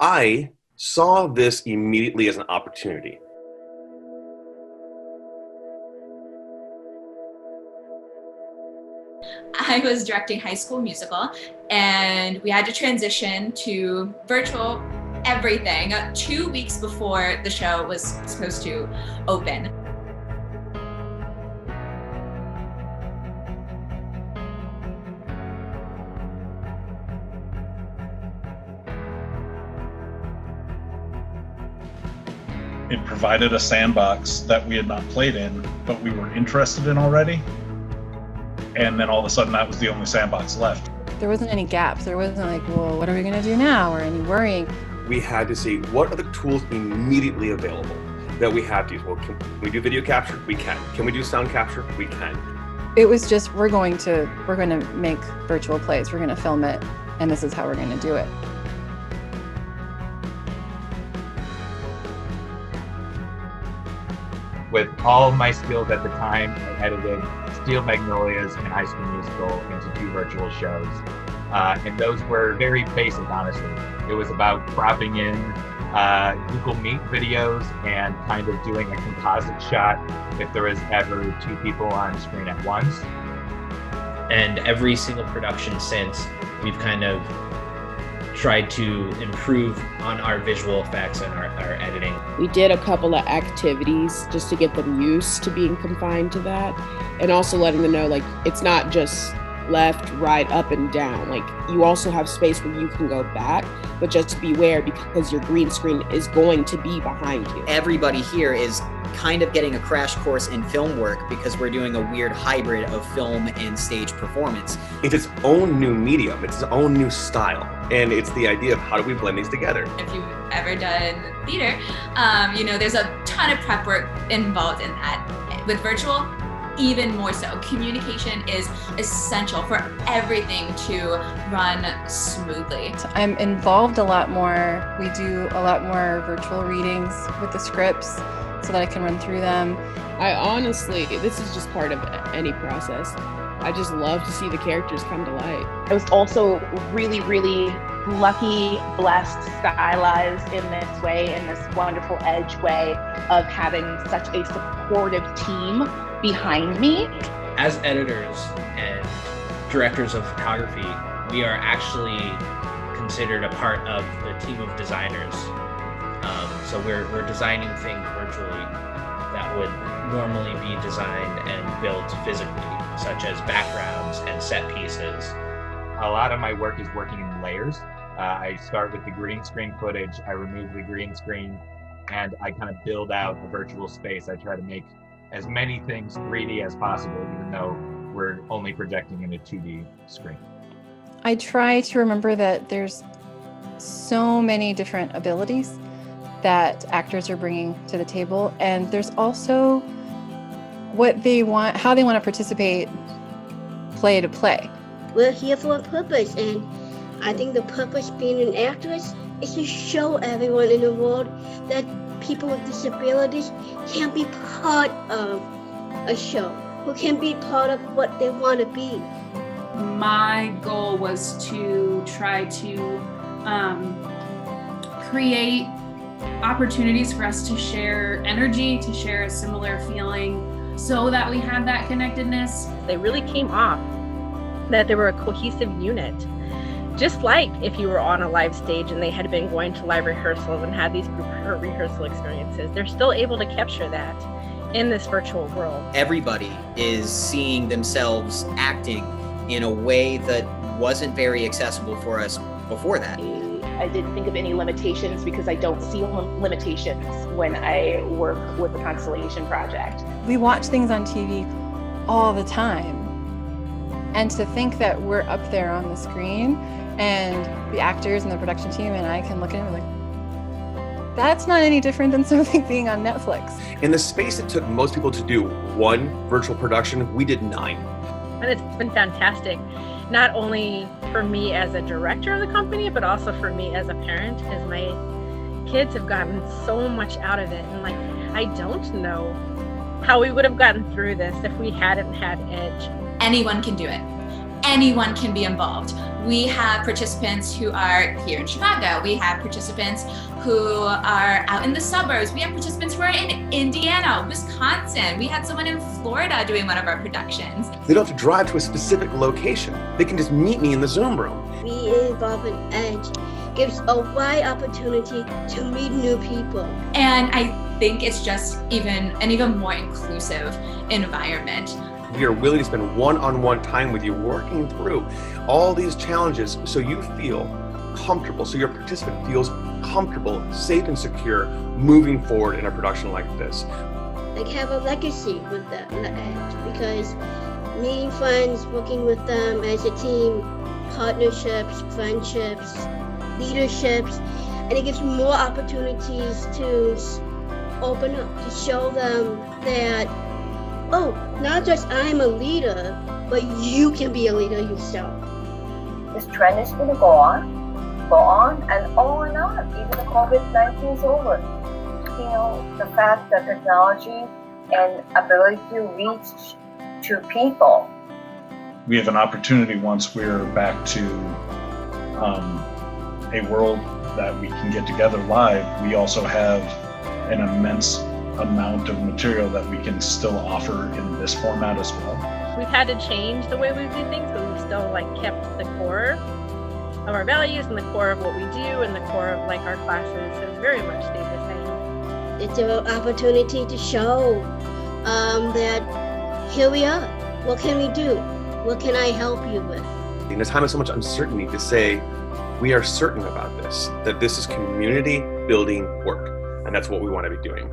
I saw this immediately as an opportunity. I was directing High School Musical, and we had to transition to virtual everything 2 weeks before the show was supposed to open. It provided a sandbox that we had not played in, but we were interested in already. And then all of a sudden that was the only sandbox left. There wasn't any gaps. There wasn't like, well, what are we gonna do now? Or any worrying. We had to see what are the tools immediately available that we have to use. Well, can we do video capture? We can. Can we do sound capture? We can. It was just, we're gonna make virtual plays. We're gonna film it, and this is how we're gonna do it. With all my skills at the time, I edited Steel Magnolias and High School Musical into 2 virtual shows. And those were very basic, honestly. It was about cropping in Google Meet videos and kind of doing a composite shot if there was ever 2 people on screen at once. And every single production since, we've kind of tried to improve on our visual effects and our editing. We did a couple of activities just to get them used to being confined to that, and also letting them know, like, it's not just left, right, up, and down. Like, you also have space where you can go back, but just beware because your green screen is going to be behind you. Everybody here is kind of getting a crash course in film work because we're doing a weird hybrid of film and stage performance. It's its own new medium, it's its own new style, and it's the idea of how do we blend these together. If you've ever done theater, there's a ton of prep work involved in that. With virtual, even more so. Communication is essential for everything to run smoothly. I'm involved a lot more. We do a lot more virtual readings with the scripts so that I can run through them. I honestly, this is just part of any process. I just love to see the characters come to light. I was also really, really lucky, blessed, stylized in this way, in this wonderful edge way of having such a supportive team behind me. As editors and directors of photography, we are actually considered a part of the team of designers. So we're designing things virtually that would normally be designed and built physically, such as backgrounds and set pieces. A lot of my work is working in layers. I start with the green screen footage, I remove the green screen, and I kind of build out a virtual space. I try to make as many things 3D as possible, even though we're only projecting in a 2D screen. I try to remember that there's so many different abilities that actors are bringing to the table, and there's also what they want, how they want to participate play to play. We're here for a purpose, and I think the purpose being an actress is to show everyone in the world that people with disabilities can be part of a show, who can be part of what they want to be. My goal was to try to create opportunities for us to share energy, to share a similar feeling, so that we had that connectedness. They really came off that they were a cohesive unit. Just like if you were on a live stage and they had been going to live rehearsals and had these group rehearsal experiences, they're still able to capture that in this virtual world. Everybody is seeing themselves acting in a way that wasn't very accessible for us before that. I didn't think of any limitations because I don't see limitations when I work with the Constellation Project. We watch things on TV all the time, and to think that we're up there on the screen and the actors and the production team and I can look at it and be like, that's not any different than something being on Netflix. In the space it took most people to do 1 virtual production, we did 9. And it's been fantastic, not only for me as a director of the company, but also for me as a parent, because my kids have gotten so much out of it. And I don't know how we would have gotten through this if we hadn't had Edge. Anyone can do it. anyone can be involved. We have participants who are here in Chicago. We have participants who are out in the suburbs. We have participants who are in Indiana, Wisconsin. We had someone in Florida doing one of our productions. They don't have to drive to a specific location. They can just meet me in the Zoom room. Being involved in EDGE gives a wide opportunity to meet new people. And I think it's just an even more inclusive environment. We are willing to spend one-on-one time with you, working through all these challenges so you feel comfortable, so your participant feels comfortable, safe, and secure moving forward in a production like this. Like have a legacy with the EDGE, because meeting friends, working with them as a team, partnerships, friendships, leaderships, and it gives more opportunities to open up, to show them that, oh, not just I'm a leader, but you can be a leader yourself. This trend is going to go on, and on. Even the COVID-19 is over. You know, the fact that technology and ability to reach to people. We have an opportunity once we're back to a world that we can get together live. We also have an immense amount of material that we can still offer in this format as well. We've had to change the way we do things, but we've still kept the core of our values and the core of what we do and the core of our classes has very much stayed the same. It's an opportunity to show that here we are. What can we do? What can I help you with? In a time of so much uncertainty, to say we are certain about this, that this is community building work, and that's what we want to be doing.